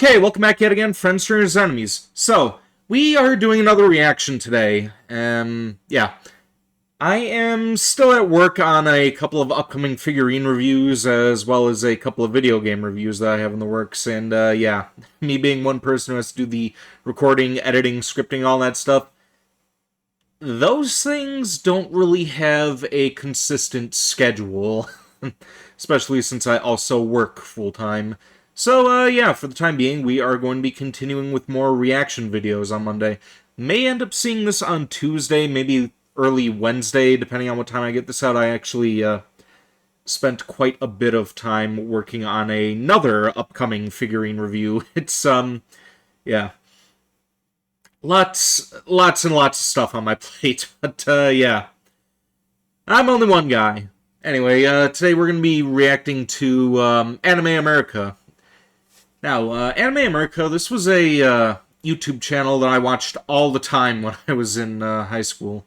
Okay, welcome back yet again, friends, strangers, enemies. So, we are doing another reaction today. Yeah. I am still at work on a couple of upcoming figurine reviews, as well as a couple of video game reviews that I have in the works, and, yeah. Me being one person who has to do the recording, editing, scripting, all that stuff, those things don't really have a consistent schedule, especially since I also work full-time. So, yeah, for the time being, we are going to be continuing with more reaction videos on Monday. May end up seeing this on Tuesday, maybe early Wednesday, depending on what time I get this out. I actually, spent quite a bit of time working on another upcoming figurine review. It's, yeah. Lots and lots of stuff on my plate, but, yeah. I'm only one guy. Anyway, today we're going to be reacting to, Anime America. Now, Anime America, this was a YouTube channel that I watched all the time when I was in high school.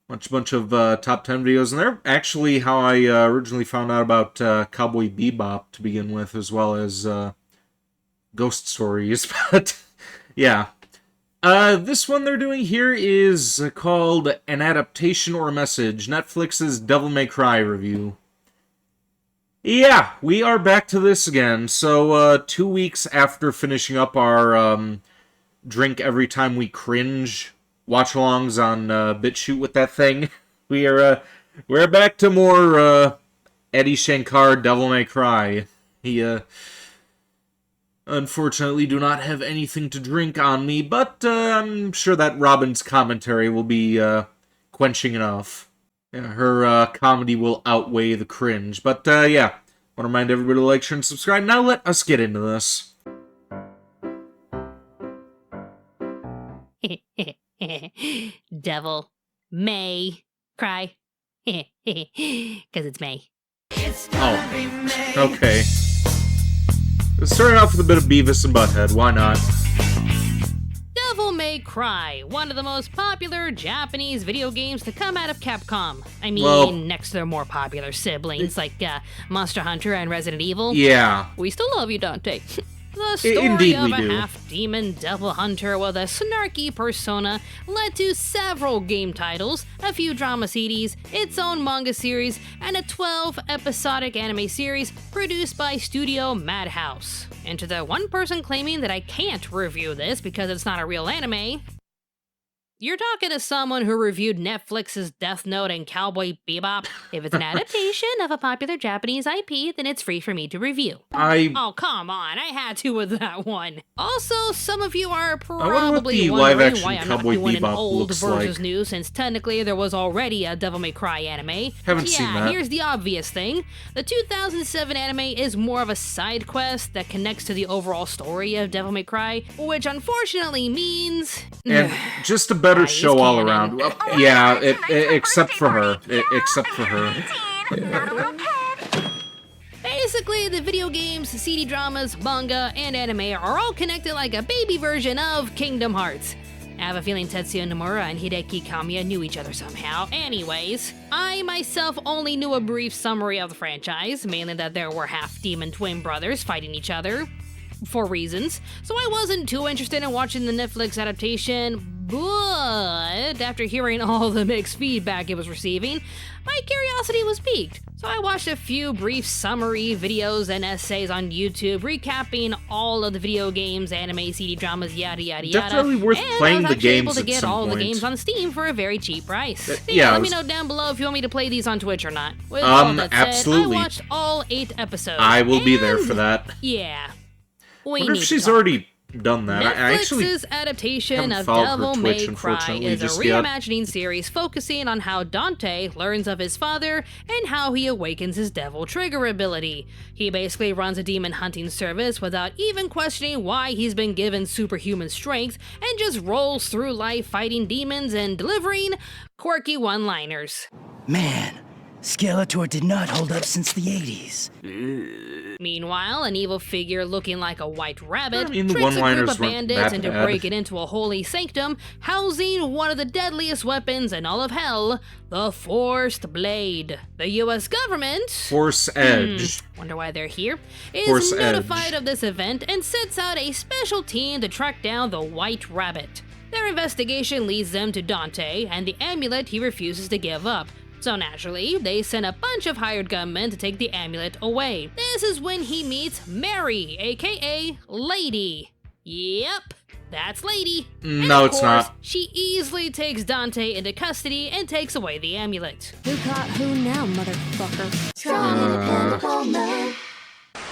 Watched a bunch of top 10 videos, and they're actually how I originally found out about Cowboy Bebop to begin with, as well as Ghost Stories, but yeah. This one they're doing here is called An Adaptation or a Message, Netflix's Devil May Cry review. Yeah, we are back to this again. So, 2 weeks after finishing up our, Drink Every Time We Cringe watch-alongs on, BitChute with that thing, we're back to more, Eddie Shankar Devil May Cry. He, unfortunately do not have anything to drink on me, but, I'm sure that Robin's commentary will be, quenching enough. Yeah, her comedy will outweigh the cringe. But, yeah. Want to remind everybody to like, share, and subscribe. Now let us get into this. Devil May Cry. Because it's May. Oh, okay. Starting off with a bit of Beavis and Butthead. Why not? Devil May Cry, one of the most popular Japanese video games to come out of Capcom. I mean, well, next to their more popular siblings like Monster Hunter and Resident Evil. Yeah. We still love you, Dante. The story Indeed of we a do. half-demon devil hunter with a snarky persona led to several game titles, a few drama CDs, its own manga series, and a 12-episodic anime series produced by Studio Madhouse. And to the one person claiming that I can't review this because it's not a real anime, you're talking to someone who reviewed Netflix's Death Note and Cowboy Bebop. If it's an adaptation of a popular Japanese IP, then it's free for me to review. Oh, come on, I had to with that one. Also, some of you are probably wondering why I'm not doing an old versus new, since technically there was already a Devil May Cry anime. Haven't seen that. Here's the obvious thing. The 2007 anime is more of a side quest that connects to the overall story of Devil May Cry, which unfortunately means... And just a better show all around. Well, yeah, except for her. Except for her. Basically, the video games, CD dramas, manga, and anime are all connected like a baby version of Kingdom Hearts. I have a feeling Tetsuya Nomura and Hideki Kamiya knew each other somehow. Anyways, I myself only knew a brief summary of the franchise, mainly that there were half-demon twin brothers fighting each other for reasons, so I wasn't too interested in watching the Netflix adaptation, but after hearing all the mixed feedback it was receiving, my curiosity was piqued. So I watched a few brief summary videos and essays on YouTube recapping all of the video games, anime, CD dramas, yada yada yada. Definitely worth playing the games able to at get some all point. the games on Steam for a very cheap price. Yeah, let me know down below if you want me to play these on Twitch or not. With absolutely. I watched all 8 episodes. I will be there for that. Yeah. I wonder if she's already done that. Netflix's adaptation of Devil May Cry is a reimagining series focusing on how Dante learns of his father and how he awakens his devil trigger ability. He basically runs a demon hunting service without even questioning why he's been given superhuman strength and just rolls through life fighting demons and delivering quirky one-liners. Man, Skeletor did not hold up since the 80s. Meanwhile, an evil figure looking like a white rabbit I mean, the tricks a group one-liners of weren't bandits that into bad. breaking into a holy sanctum, housing one of the deadliest weapons in all of hell, the Forced Blade. The US government, Force Edge. wonder why they're here, is Force notified Edge. of this event and sets out a special team to track down the White Rabbit. Their investigation leads them to Dante and the amulet he refuses to give up. So naturally, they send a bunch of hired gunmen to take the amulet away. This is when he meets Mary, aka Lady. Yep, that's Lady. And No, of it's course, not. she easily takes Dante into custody and takes away the amulet. Who got who now, motherfucker?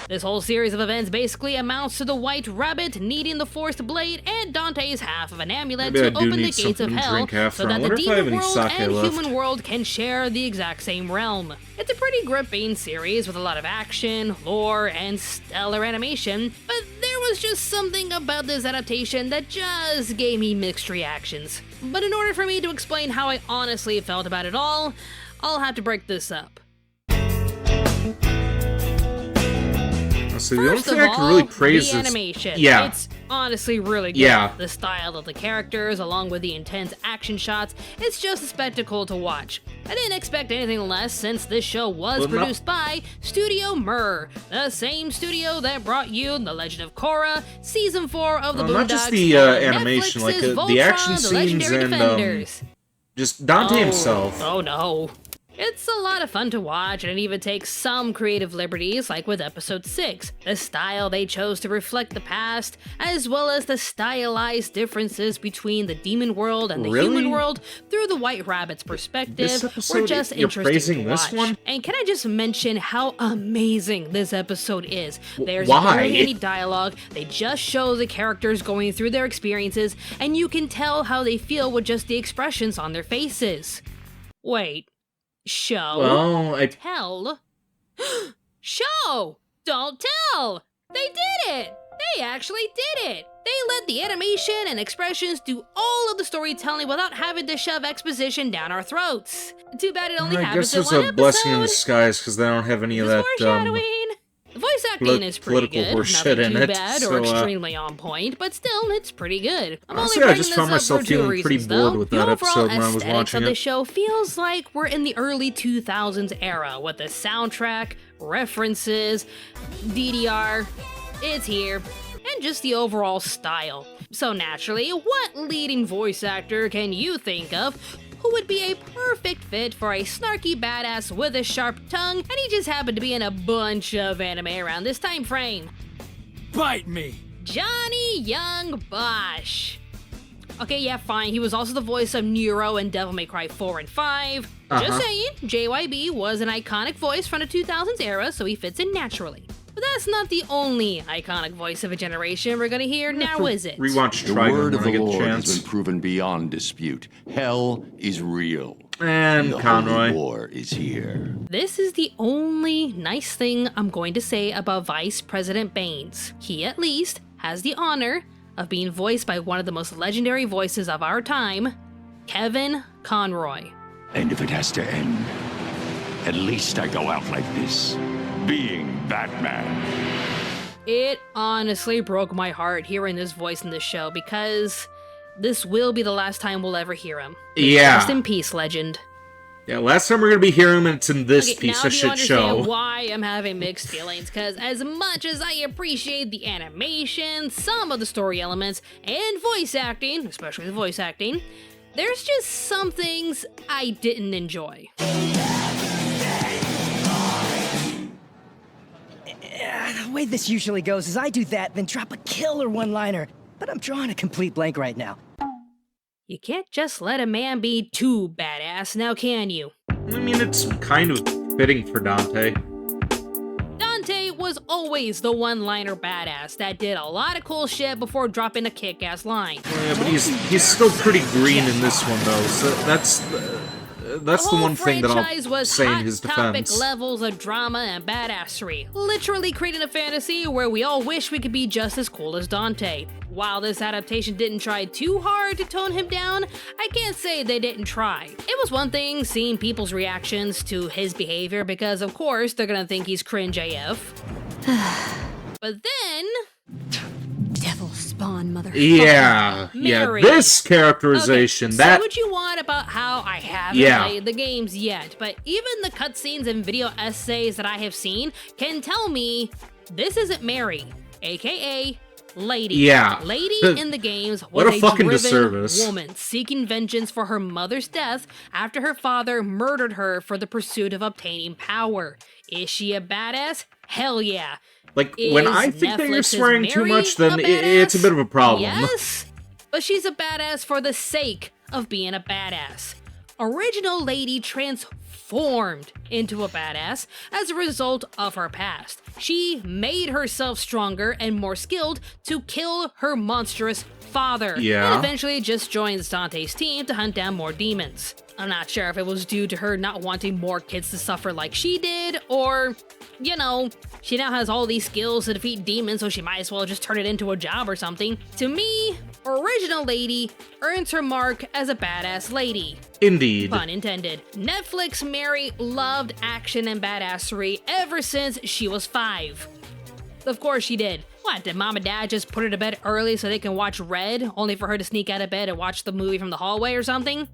This whole series of events basically amounts to the White Rabbit needing the Forced Blade and Dante's half of an amulet Maybe I to do open the need gates of something to hell drink after. so I that the wonder if I have demon any world sake and left. human world can share the exact same realm. It's a pretty gripping series with a lot of action, lore, and stellar animation, but there was just something about this adaptation that just gave me mixed reactions. But in order for me to explain how I honestly felt about it all, I'll have to break this up. So the only First thing of I can all, really praise the is animation. Yeah. It's honestly really good. Yeah. The style of the characters, along with the intense action shots, it's just a spectacle to watch. I didn't expect anything less since this show was Well, no- produced by Studio Mir, the same studio that brought you The Legend of Korra, Season 4 of the Boondocks, not just the and animation, like, Netflix's the action Voltron, scenes The Legendary and, Defenders. just Dante himself. Oh no. It's a lot of fun to watch, and it even takes some creative liberties, like with episode 6. The style they chose to reflect the past, as well as the stylized differences between the demon world and the Really? human world through the White Rabbit's perspective, This were episode, just you're interesting praising to this watch. one? And can I just mention how amazing this episode is? There's Why? barely any dialogue, they just show the characters going through their experiences, and you can tell how they feel with just the expressions on their faces. Wait. Show? Well, Tell? Show! Don't tell! They did it! They actually did it! They let the animation and expressions do all of the storytelling without having to shove exposition down our throats. Too bad it only I happens guess in it's one a blessing in episode. disguise because they don't have any of This that. foreshadowing. The voice acting is pretty political good. horseshit Nothing in too it, bad so, or extremely on point, but still, it's pretty good. I'm Honestly, only I bringing just this found up myself for two feeling pretty reasons, bored though. with The that overall episode when I was aesthetics watching of the it. show feels like we're in the early 2000s era with the soundtrack, references, DDR. It's here. And just the overall style. So naturally, what leading voice actor can you think of who would be a perfect fit for a snarky badass with a sharp tongue, and he just happened to be in a bunch of anime around this time frame? Bite me! Johnny Young Bosch. Okay, yeah, fine. He was also the voice of Nero in Devil May Cry 4 and 5. Just saying, JYB was an iconic voice from the 2000s era, so he fits in naturally. But that's not the only iconic voice of a generation we're gonna hear, now is it? Rewatch The Trigun word when of I the get a Lord has chance. been proven beyond dispute. Hell is real. And The Conroy. Holy War is here. This is the only nice thing I'm going to say about Vice President Baines. He, at least, has the honor of being voiced by one of the most legendary voices of our time, Kevin Conroy. And if it has to end, at least I go out like this, being Batman. It honestly broke my heart hearing this voice in this show because this will be the last time we'll ever hear him. Yeah. Rest in peace, legend. Yeah, last time we're gonna be hearing him, and it's in this Okay, piece now of do you shit understand show. why I'm having mixed feelings? Because as much as I appreciate the animation, some of the story elements, and voice acting, especially the voice acting, there's just some things I didn't enjoy. The way this usually goes is I do that, then drop a killer one-liner. But I'm drawing a complete blank right now. You can't just let a man be too badass, now can you? I mean, it's kind of fitting for Dante. Dante was always the one-liner badass that did a lot of cool shit before dropping a kick-ass line. Yeah, but he's still pretty green in this one though. So that's the one thing that franchise I'll was say in hot his topic defense. levels of drama and badassery, literally creating a fantasy where we all wish we could be just as cool as Dante. While this adaptation didn't try too hard to tone him down, I can't say they didn't try. It was one thing seeing people's reactions to his behavior because of course they're gonna think he's cringe AF. But then, Devil spawn, motherfucker. Yeah, Mary. this characterization, okay, that... say what you want about how I haven't played the games yet, but even the cutscenes and video essays that I have seen can tell me this isn't Mary, aka Lady. Yeah. Lady in the games What was a a fucking driven disservice. woman seeking vengeance for her mother's death after her father murdered her for the pursuit of obtaining power. Is she a badass? Hell yeah. Like, when Is I think that you're Netflix's swearing too Mary much, then a it's a badass? bit of a problem. Yes, but she's a badass for the sake of being a badass. Original Lady transformed into a badass as a result of her past. She made herself stronger and more skilled to kill her monstrous father. Yeah. And eventually just joins Dante's team to hunt down more demons. I'm not sure if it was due to her not wanting more kids to suffer like she did, or, you know, she now has all these skills to defeat demons, so she might as well just turn it into a job or something. To me, Original Lady earns her mark as a badass lady. Indeed. Pun intended. Netflix Mary loved action and badassery ever since she was 5. Of course she did. What, did mom and dad just put her to bed early so they can watch Red, only for her to sneak out of bed and watch the movie from the hallway or something?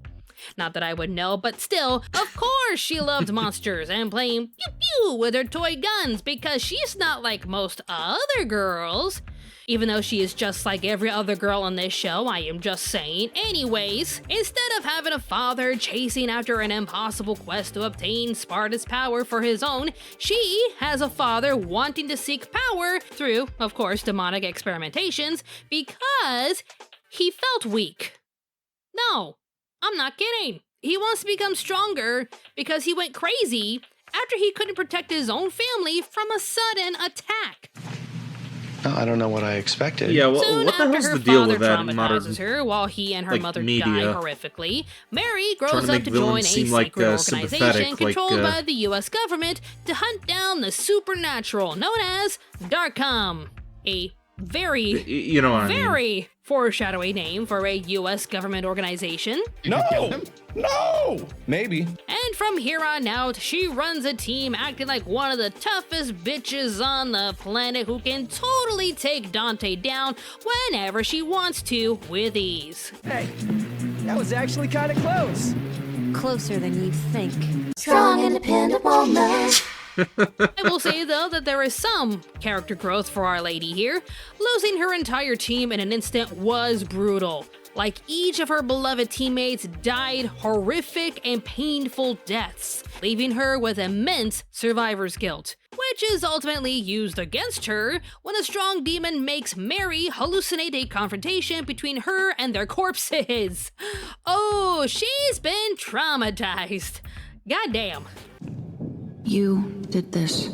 Not that I would know, but still, of course she loved monsters and playing pew-pew with her toy guns because she's not like most other girls. Even though she is just like every other girl on this show, I am just saying. Anyways, instead of having a father chasing after an impossible quest to obtain Sparta's power for his own, she has a father wanting to seek power through, of course, demonic experimentations because he felt weak. No, I'm not kidding. He wants to become stronger because he went crazy after he couldn't protect his own family from a sudden attack. No, I don't know what I expected. Yeah, well, Soon what the after hell's her the deal father with that in modern... traumatizes her while he and her like, mother media? die horrifically, Mary Trying grows to up make to join a villains seem like, secret sympathetic, organization like, controlled by the US government to hunt down the supernatural known as Darkcom, a very, You know what I mean. very foreshadowing name for a US government organization. No! No! Maybe. And from here on out, she runs a team acting like one of the toughest bitches on the planet who can totally take Dante down whenever she wants to with ease. Hey, that was actually kind of close. Closer than you think. Strong, independent woman. I will say, though, that there is some character growth for Our Lady here. Losing her entire team in an instant was brutal. Like, each of her beloved teammates died horrific and painful deaths, leaving her with immense survivor's guilt, which is ultimately used against her when a strong demon makes Mary hallucinate a confrontation between her and their corpses. Oh, she's been traumatized. Goddamn. You did this.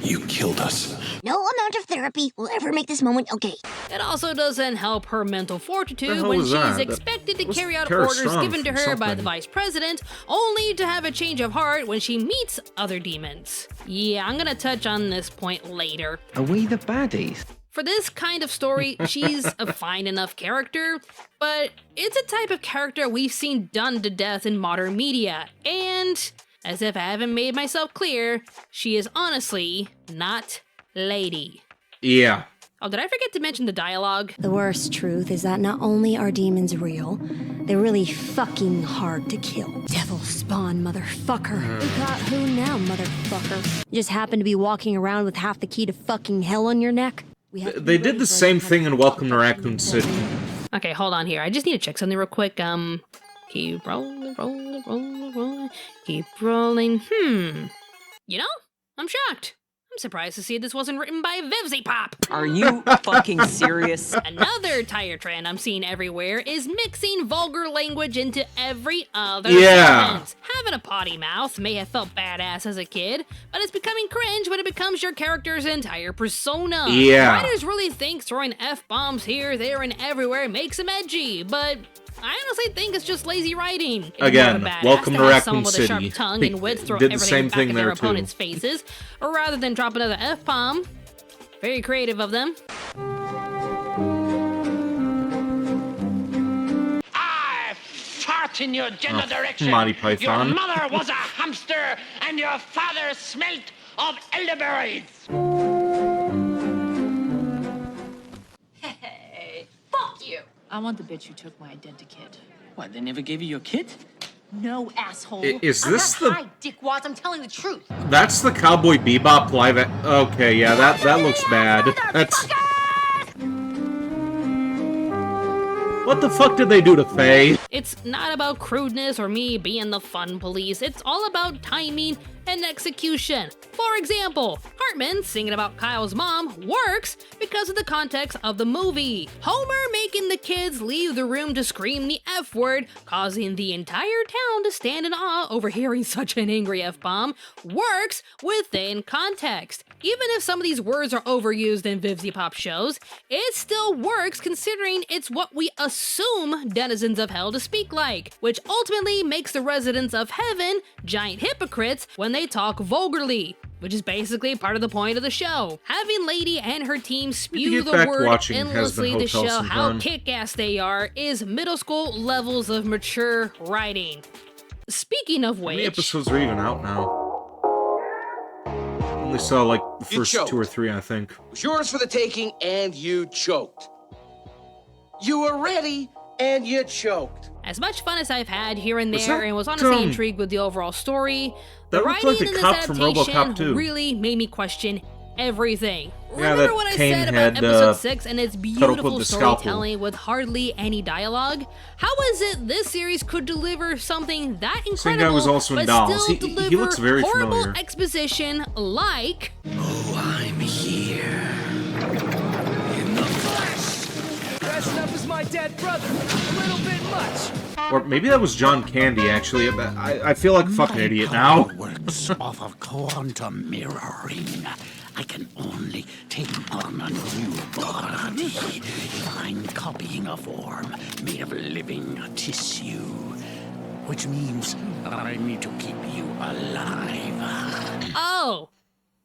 You killed us. No amount of therapy will ever make this moment okay. It also doesn't help her mental The fortitude hell when was she's that? expected to Was carry out Kara orders Strong given to from her by the something. vice president, only to have a change of heart when she meets other demons. Yeah, I'm gonna touch on this point later. Are we the baddies? For this kind of story, she's a fine enough character, but it's a type of character we've seen done to death in modern media, and as if I haven't made myself clear, she is honestly not Lady. Yeah. Oh, did I forget to mention the dialogue? The worst truth is that not only are demons real, they're really fucking hard to kill. Devil spawn, motherfucker. We got who now, motherfucker? You just happen to be walking around with half the key to fucking hell on your neck? We have to They be did ready the for same any thing kind in of Welcome to fucking Raccoon event. City. Okay, hold on here. I just need to check something real quick. Keep rolling. Keep rolling. You know, I'm shocked. I'm surprised to see this wasn't written by Vivzy Pop. Are you fucking serious? Another tire trend I'm seeing everywhere is mixing vulgar language into every other Yeah. sentence. Having a potty mouth may have felt badass as a kid, but it's becoming cringe when it becomes your character's entire persona. Yeah. Writers really think throwing F-bombs here, there, and everywhere makes them edgy, but I honestly think it's just lazy writing. It's Again, more of a badass Welcome to have Raccoon someone with a sharp City. tongue They and wit throw did the everything same back thing in their there, too. opponent's faces, or rather than drop another F-bomb. Very creative of them. I fart in your general direction. Monty Python. Your mother was a hamster, and your father smelt of elderberries. Hey, fuck you. I want the bitch who took my identikit. What, they never gave you your kit? No, asshole. Is I'm this not the... high, dickwads. I'm telling the truth. That's the Cowboy Bebop live... Okay, yeah, that looks bad. That's... What the fuck did they do to Faye? It's not about crudeness or me being the fun police, it's all about timing and execution. For example, Hartman singing about Kyle's mom works because of the context of the movie. Homer making the kids leave the room to scream the F word, causing the entire town to stand in awe over hearing such an angry F-bomb, works within context. Even if some of these words are overused in Vivzy Pop shows, it still works considering it's what we assume denizens of hell to speak like, which ultimately makes the residents of heaven giant hypocrites when they talk vulgarly, which is basically part of the point of the show. Having Lady and her team spew the word endlessly to show how kick-ass they are is middle school levels of mature writing. Speaking of which... How many episodes are even out now? Only saw like the first 2 or 3, I think. It was yours for the taking, and you choked. You were ready, and you choked. As much fun as I've had here and there, and was honestly intrigued with the overall story, the writing like the in this cop from RoboCop adaptation 2. really made me question everything. Yeah, Remember what I said about episode 6 and its beautiful storytelling with hardly any dialogue? How is it this series could deliver something that incredible, Same guy was also in but Dolls. still He deliver looks very horrible familiar. exposition like... Oh, I'm here. In the flesh. Dressing up as my dead brother. A little bit much. Or maybe that was John Candy, actually. I feel like a fucking idiot now. Works off of quantum mirroring. I can only take on a new body if I'm copying a form made of living tissue. Which means I need to keep you alive. Oh!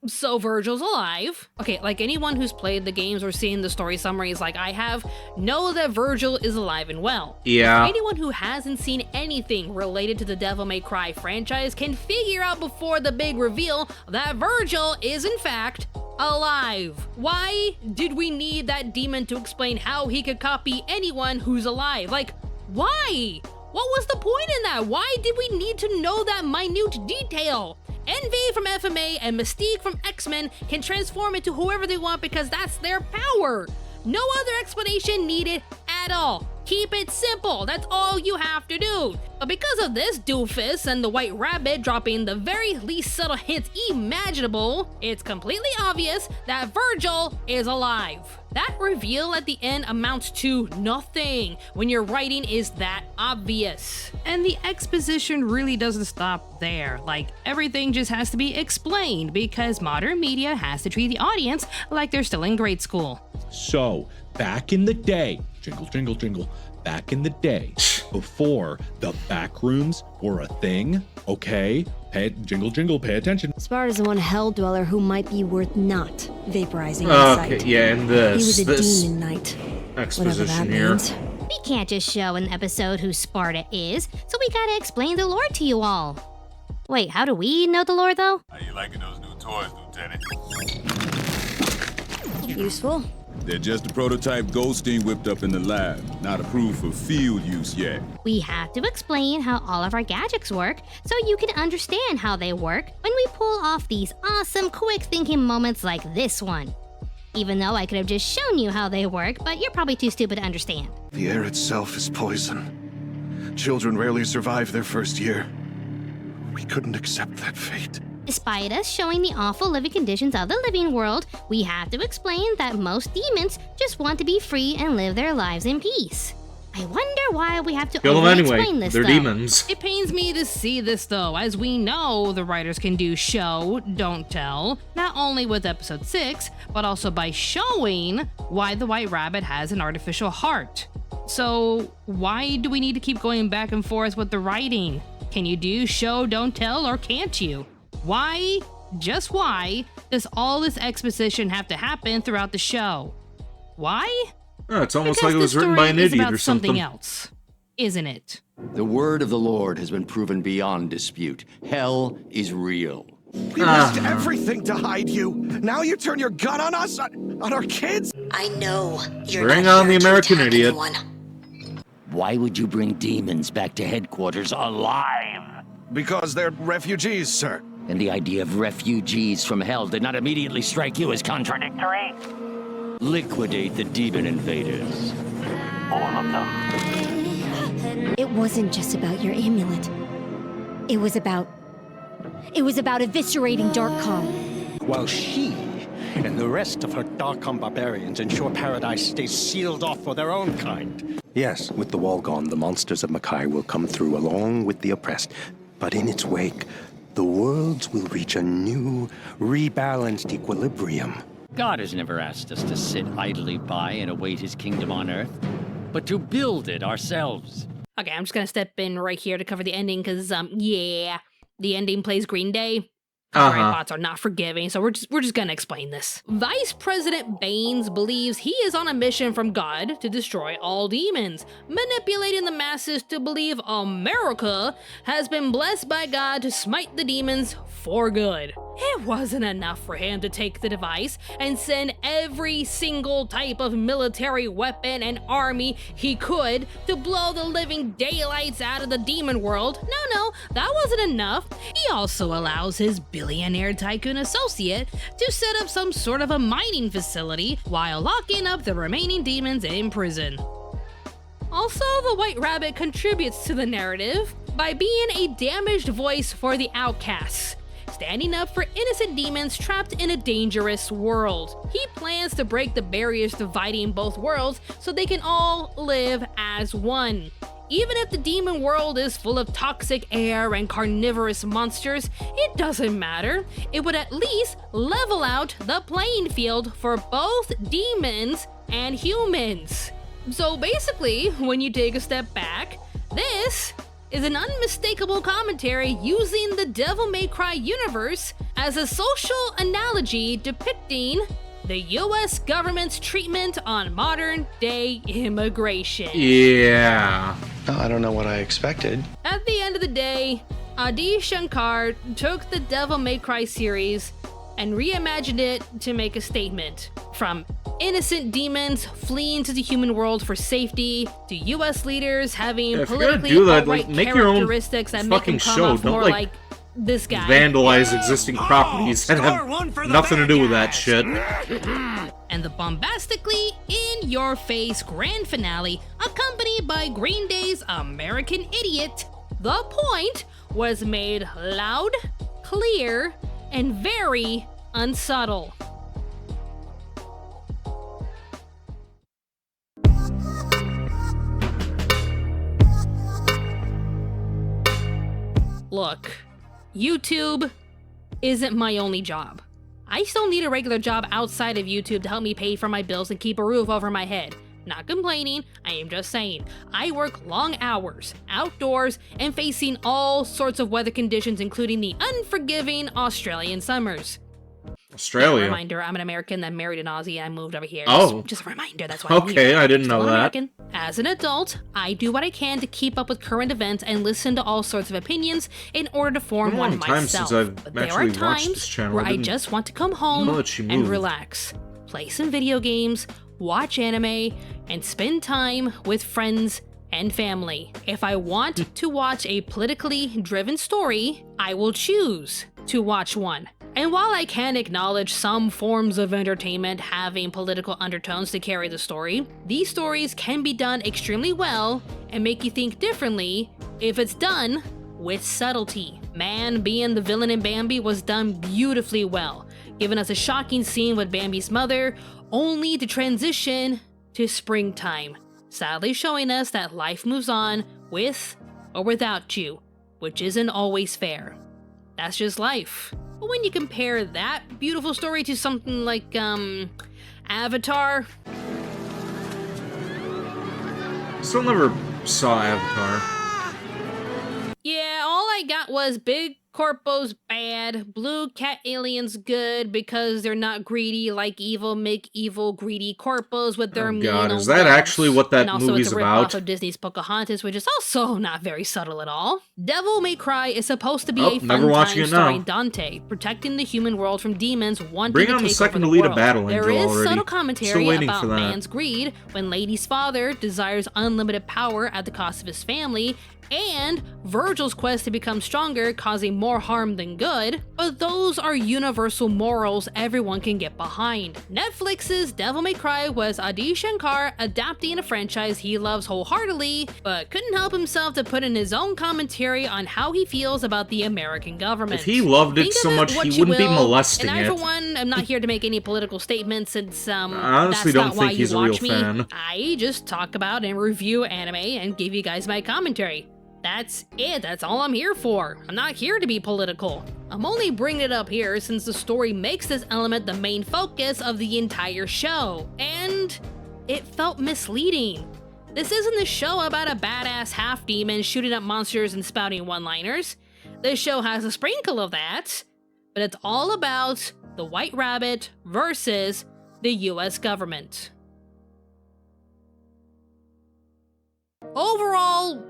So Virgil's alive. Okay, like anyone who's played the games or seen the story summaries like I have, know that Virgil is alive and well. Yeah. Anyone who hasn't seen anything related to the Devil May Cry franchise can figure out before the big reveal that Virgil is in fact alive. Why did we need that demon to explain how he could copy anyone who's alive? Like, why? What was the point in that? Why did we need to know that minute detail? Envy from FMA and Mystique from X-Men can transform into whoever they want because that's their power. No other explanation needed at all. Keep it simple, that's all you have to do. But because of this doofus and the White Rabbit dropping the very least subtle hints imaginable, it's completely obvious that Virgil is alive. That reveal at the end amounts to nothing when your writing is that obvious. And the exposition really doesn't stop there. Like, everything just has to be explained because modern media has to treat the audience like they're still in grade school. So, back in the day, jingle, jingle, jingle, back in the day, before the back rooms were a thing, okay? Jingle, jingle, pay attention. Sparta's the one hell dweller who might be worth not vaporizing in Okay, sight. yeah, and this. He was a demon knight. Exposition whatever that here. means. We can't just show an episode who Sparta is, so we gotta explain the lore to you all. Wait, how do we know the lore, though? How you liking those new toys, Lieutenant? Useful. They're just a prototype Goldstein whipped up in the lab, not approved for field use yet. We have to explain how all of our gadgets work so you can understand how they work when we pull off these awesome quick thinking moments like this one. Even though I could have just shown you how they work, but you're probably too stupid to understand. The air itself is poison. Children rarely survive their first year. We couldn't accept that fate. Despite us showing the awful living conditions of the living world, we have to explain that most demons just want to be free and live their lives in peace. I wonder why we have to Kill them anyway. explain this, They're though. demons. It pains me to see this though, as we know the writers can do show, don't tell, not only with episode 6, but also by showing why the White Rabbit has an artificial heart. So why do we need to keep going back and forth with the writing? Can you do show, don't tell, or can't you? Why, just why, does all this exposition have to happen throughout the show? Why? Oh, it's almost Because like it was the written by an story is idiot about or something. else, isn't it? The word of the Lord has been proven beyond dispute. Hell is real. We risked everything to hide you. Now you turn your gun on us, on our kids? I know you're Bring not on the here to American attack idiot. anyone. Why would you bring demons back to headquarters alive? Because they're refugees, sir. And the idea of refugees from hell did not immediately strike you as contradictory? Liquidate the demon invaders. All of them. It wasn't just about your amulet. It was about eviscerating Darkcom. While she and the rest of her Darkcom barbarians ensure Paradise stays sealed off for their own kind. Yes, with the wall gone, the monsters of Makai will come through along with the oppressed. But in its wake, the worlds will reach a new, rebalanced equilibrium. God has never asked us to sit idly by and await his kingdom on earth, but to build it ourselves. Okay, I'm just gonna step in right here to cover the ending, because, yeah, the ending plays Green Day. Bots are not forgiving, so we're just gonna explain this. Vice President Baines believes he is on a mission from God to destroy all demons, manipulating the masses to believe America has been blessed by God to smite the demons for good. It wasn't enough for him to take the device and send every single type of military weapon and army he could to blow the living daylights out of the demon world. No, that wasn't enough. He also allows his billionaire tycoon associate to set up some sort of a mining facility while locking up the remaining demons in prison. Also, the White Rabbit contributes to the narrative by being a damaged voice for the outcasts, standing up for innocent demons trapped in a dangerous world. He plans to break the barriers dividing both worlds so they can all live as one. Even if the demon world is full of toxic air and carnivorous monsters, it doesn't matter. It would at least level out the playing field for both demons and humans. So basically, when you take a step back, this is an unmistakable commentary using the Devil May Cry universe as a social analogy depicting the US government's treatment on modern-day immigration. Yeah. I don't know what I expected. At the end of the day, Adi Shankar took the Devil May Cry series and reimagined it to make a statement. From innocent demons fleeing to the human world for safety, to US leaders having politically outright characteristics that make them come off more like this guy. Vandalize existing properties and have nothing to do with that shit. And the bombastically in-your-face grand finale, accompanied by Green Day's American Idiot. The point was made loud, clear, and very unsubtle. Look, YouTube isn't my only job. I still need a regular job outside of YouTube to help me pay for my bills and keep a roof over my head. Not complaining, I am just saying, I work long hours, outdoors, and facing all sorts of weather conditions, including the unforgiving Australian summers. Australia. Yeah, reminder, I'm an American that married an Aussie and I moved over here. Oh. Just a reminder, that's why I'm Okay, here. I didn't know Still that. American. As an adult, I do what I can to keep up with current events and listen to all sorts of opinions in order to form one myself. Time since I've But there actually are watched times this channel. where I just want to come home and moved. relax, play some video games, watch anime, and spend time with friends and family. If I want to watch a politically driven story, I will choose to watch one. And while I can acknowledge some forms of entertainment having political undertones to carry the story, these stories can be done extremely well and make you think differently if it's done with subtlety. Man being the villain in Bambi was done beautifully well, giving us a shocking scene with Bambi's mother, only to transition to springtime, sadly showing us that life moves on with or without you, which isn't always fair. That's just life. But when you compare that beautiful story to something like, Avatar. Still never saw Avatar. Yeah, all I got was big corpos bad, blue cat aliens good because they're not greedy like evil make evil greedy corpos with their mean God, old is that mouths. actually what that And also movie's it's a about? ripoff of Disney's Pocahontas, which is also not very subtle at all. Devil May Cry is supposed to be a never fun watching time it now. starring Dante, protecting the human world from demons wanting Bring to on the take second over the lead of world. Battle There Angel is already. subtle Still commentary waiting about for that. man's greed when Lady's father desires unlimited power at the cost of his family, and Virgil's quest to become stronger, causing more harm than good, but those are universal morals everyone can get behind. Netflix's Devil May Cry was Adi Shankar adapting a franchise he loves wholeheartedly, but couldn't help himself to put in his own commentary on how he feels about the American government. If he loved it Think so of much, what he you wouldn't be will, molesting and I, for it. one, am not here to make any political statements since, I honestly that's don't not why think you he's a real watch me. fan. I just talk about and review anime and give you guys my commentary. That's it, that's all I'm here for. I'm not here to be political. I'm only bringing it up here since the story makes this element the main focus of the entire show, and it felt misleading. This isn't a show about a badass half-demon shooting at monsters and spouting one-liners. This show has a sprinkle of that, but it's all about the White Rabbit versus the US government. Overall,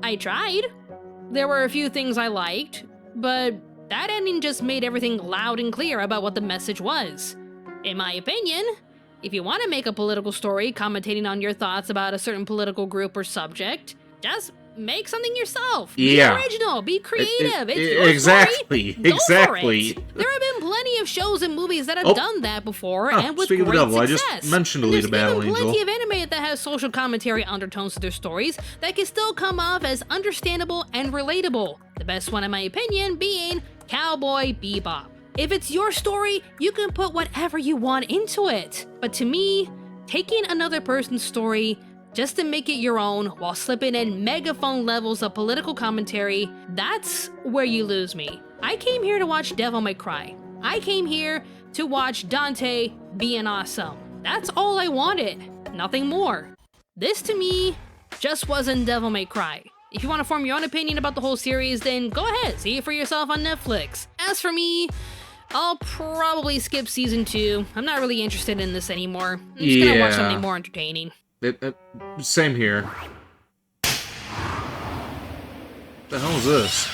I tried. There were a few things I liked, but that ending just made everything loud and clear about what the message was. In my opinion, if you want to make a political story commentating on your thoughts about a certain political group or subject, just make something yourself. Be original, be creative. It's your exactly, story. Go exactly. for it. There have been plenty of shows and movies that have done that before, and with speaking great of the devil, success. I just mentioned And Alita Battle there's even Angel. plenty of anime that has social commentary undertones to their stories that can still come off as understandable and relatable. The best one, in my opinion, being Cowboy Bebop. If it's your story, you can put whatever you want into it. But to me, taking another person's story just to make it your own while slipping in megaphone levels of political commentary, that's where you lose me. I came here to watch Devil May Cry. I came here to watch Dante being awesome. That's all I wanted, nothing more. This to me just wasn't Devil May Cry. If you want to form your own opinion about the whole series, then go ahead, see it for yourself on Netflix. As for me, I'll probably skip season 2. I'm not really interested in this anymore. I'm just gonna watch something more entertaining. Same here. The hell is this?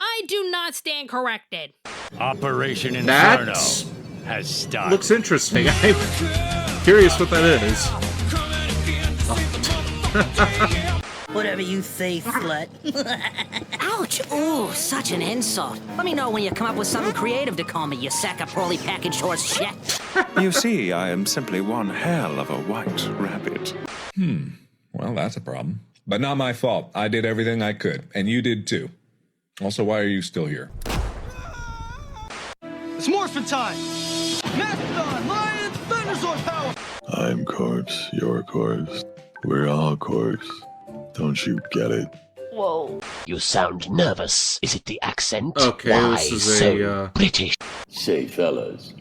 I do not stand corrected. Operation Inferno That has started. looks interesting. I'm curious what that is. Whatever you say, slut. Ouch! Ooh, such an insult. Let me know when you come up with something creative to call me, you sack of poorly packaged horse shit. You see, I am simply one hell of a white rabbit. Well, that's a problem. But not my fault. I did everything I could, and you did too. Also, why are you still here? It's morphin' time! Mastodon, Lions, Thunderzord power! I'm corpse, you're corpse. We're all corpse. Don't you get it? Whoa. You sound nervous. Is it the accent? Okay, Why this is so British? Say, fellas,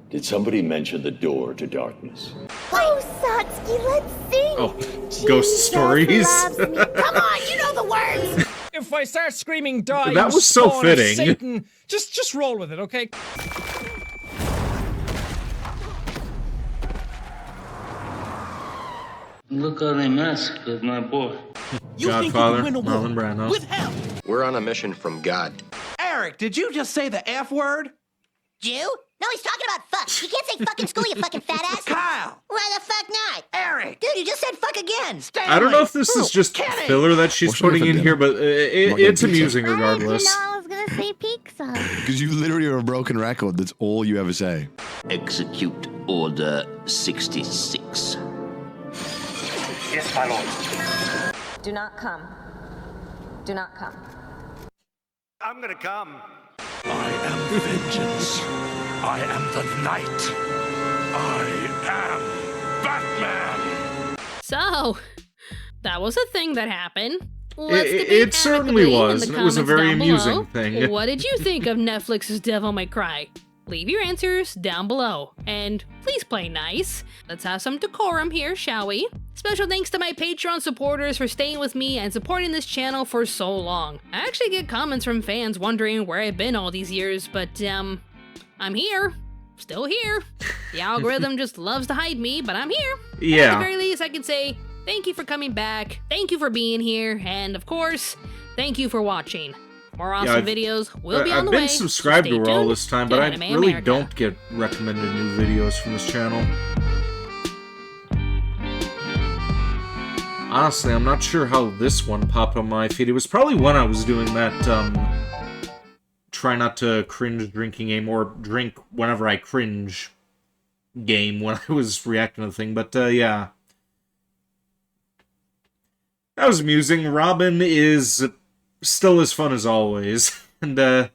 did somebody mention the door to darkness? Oh, Satsuki, let's sing! Oh, ghost stories. Come on, you know the words! If I start screaming die, That you was so spawn of fitting. Satan, just roll with it, okay? Look how they mess with my boy. Godfather, Marlon Brando. With help. We're on a mission from God. Eric, did you just say the F word? Jew? No, he's talking about fuck. You can't say fuck in school, you fucking fat ass. Kyle! Why the fuck not? Eric! Dude, you just said fuck again. I don't know if this is just filler that she's putting in here, but it's amusing regardless. I was gonna say pizza. Because you literally are a broken record. That's all you ever say. Execute Order 66. Yes, my lord. Do not come. Do not come. I'm gonna come. I am vengeance. I am the night. I am Batman. So, that was a thing that happened. Let's debate It certainly amicably in was, the and it was a comments very down amusing below. thing. What did you think of Netflix's Devil May Cry? leave your answers down below. And please play nice. Let's have some decorum here, shall we? Special thanks to my Patreon supporters for staying with me and supporting this channel for so long. I actually get comments from fans wondering where I've been all these years, but I'm here. Still here. The algorithm just loves to hide me, but I'm here. Yeah. At the very least, I can say thank you for coming back, thank you for being here, and of course, thank you for watching. More awesome videos will be on the way. I've been subscribed to her all this time, but I Anime really America. don't get recommended new videos from this channel. Honestly, I'm not sure how this one popped on my feed. It was probably when I was doing that, try not to cringe drinking game, or drink whenever I cringe game when I was reacting to the thing, but, yeah. That was amusing. Robin is still as fun as always, and, yeah,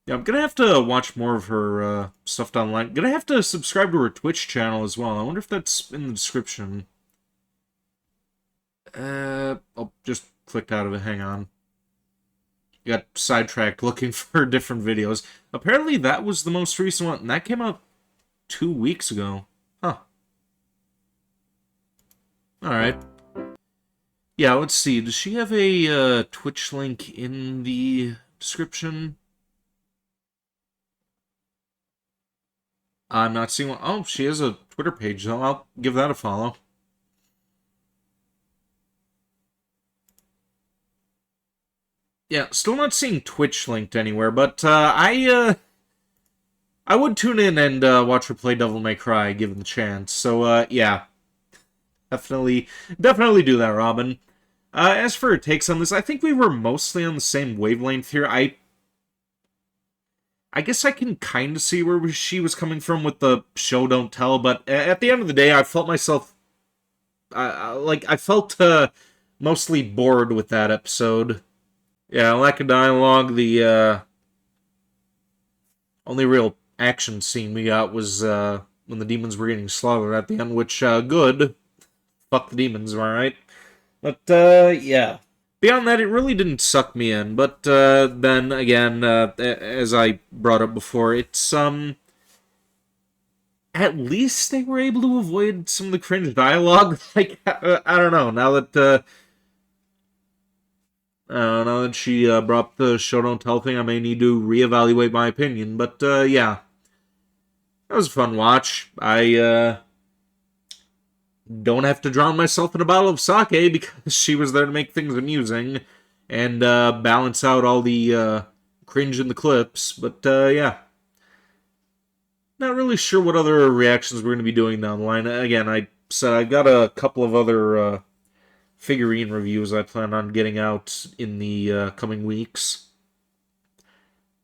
I'm gonna have to watch more of her, stuff down the line. Gonna have to subscribe to her Twitch channel as well. I wonder if that's in the description. I'll just clicked out of it, hang on. Got sidetracked looking for different videos. Apparently that was the most recent one, and that came out 2 weeks ago. Huh. Alright. Yeah, let's see. Does she have a Twitch link in the description? I'm not seeing one. Oh, she has a Twitter page, so I'll give that a follow. Yeah, still not seeing Twitch linked anywhere, but I would tune in and watch her play Devil May Cry, given the chance. So, yeah. Definitely do that, Robin. As for her takes on this, I think we were mostly on the same wavelength here. I guess I can kind of see where she was coming from with the show don't tell, but at the end of the day, I felt myself... I felt mostly bored with that episode. Yeah, lack of dialogue. The only real action scene we got was when the demons were getting slaughtered at the end, which, good. Fuck the demons, am I right? But, yeah. Beyond that, it really didn't suck me in, but then, again, as I brought up before, it's, at least they were able to avoid some of the cringe dialogue. Like, I don't know, now that she brought up the show don't tell thing, I may need to reevaluate my opinion, but, yeah. That was a fun watch. I, don't have to drown myself in a bottle of sake because she was there to make things amusing and balance out all the cringe in the clips. But, yeah. Not really sure what other reactions we're going to be doing down the line. Again, I said I've got a couple of other figurine reviews I plan on getting out in the coming weeks.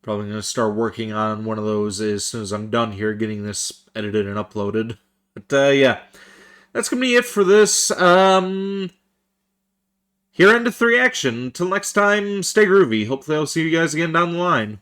Probably going to start working on one of those as soon as I'm done here, getting this edited and uploaded. But, yeah. That's going to be it for this. Here endeth the reaction. Until next time, stay groovy. Hopefully I'll see you guys again down the line.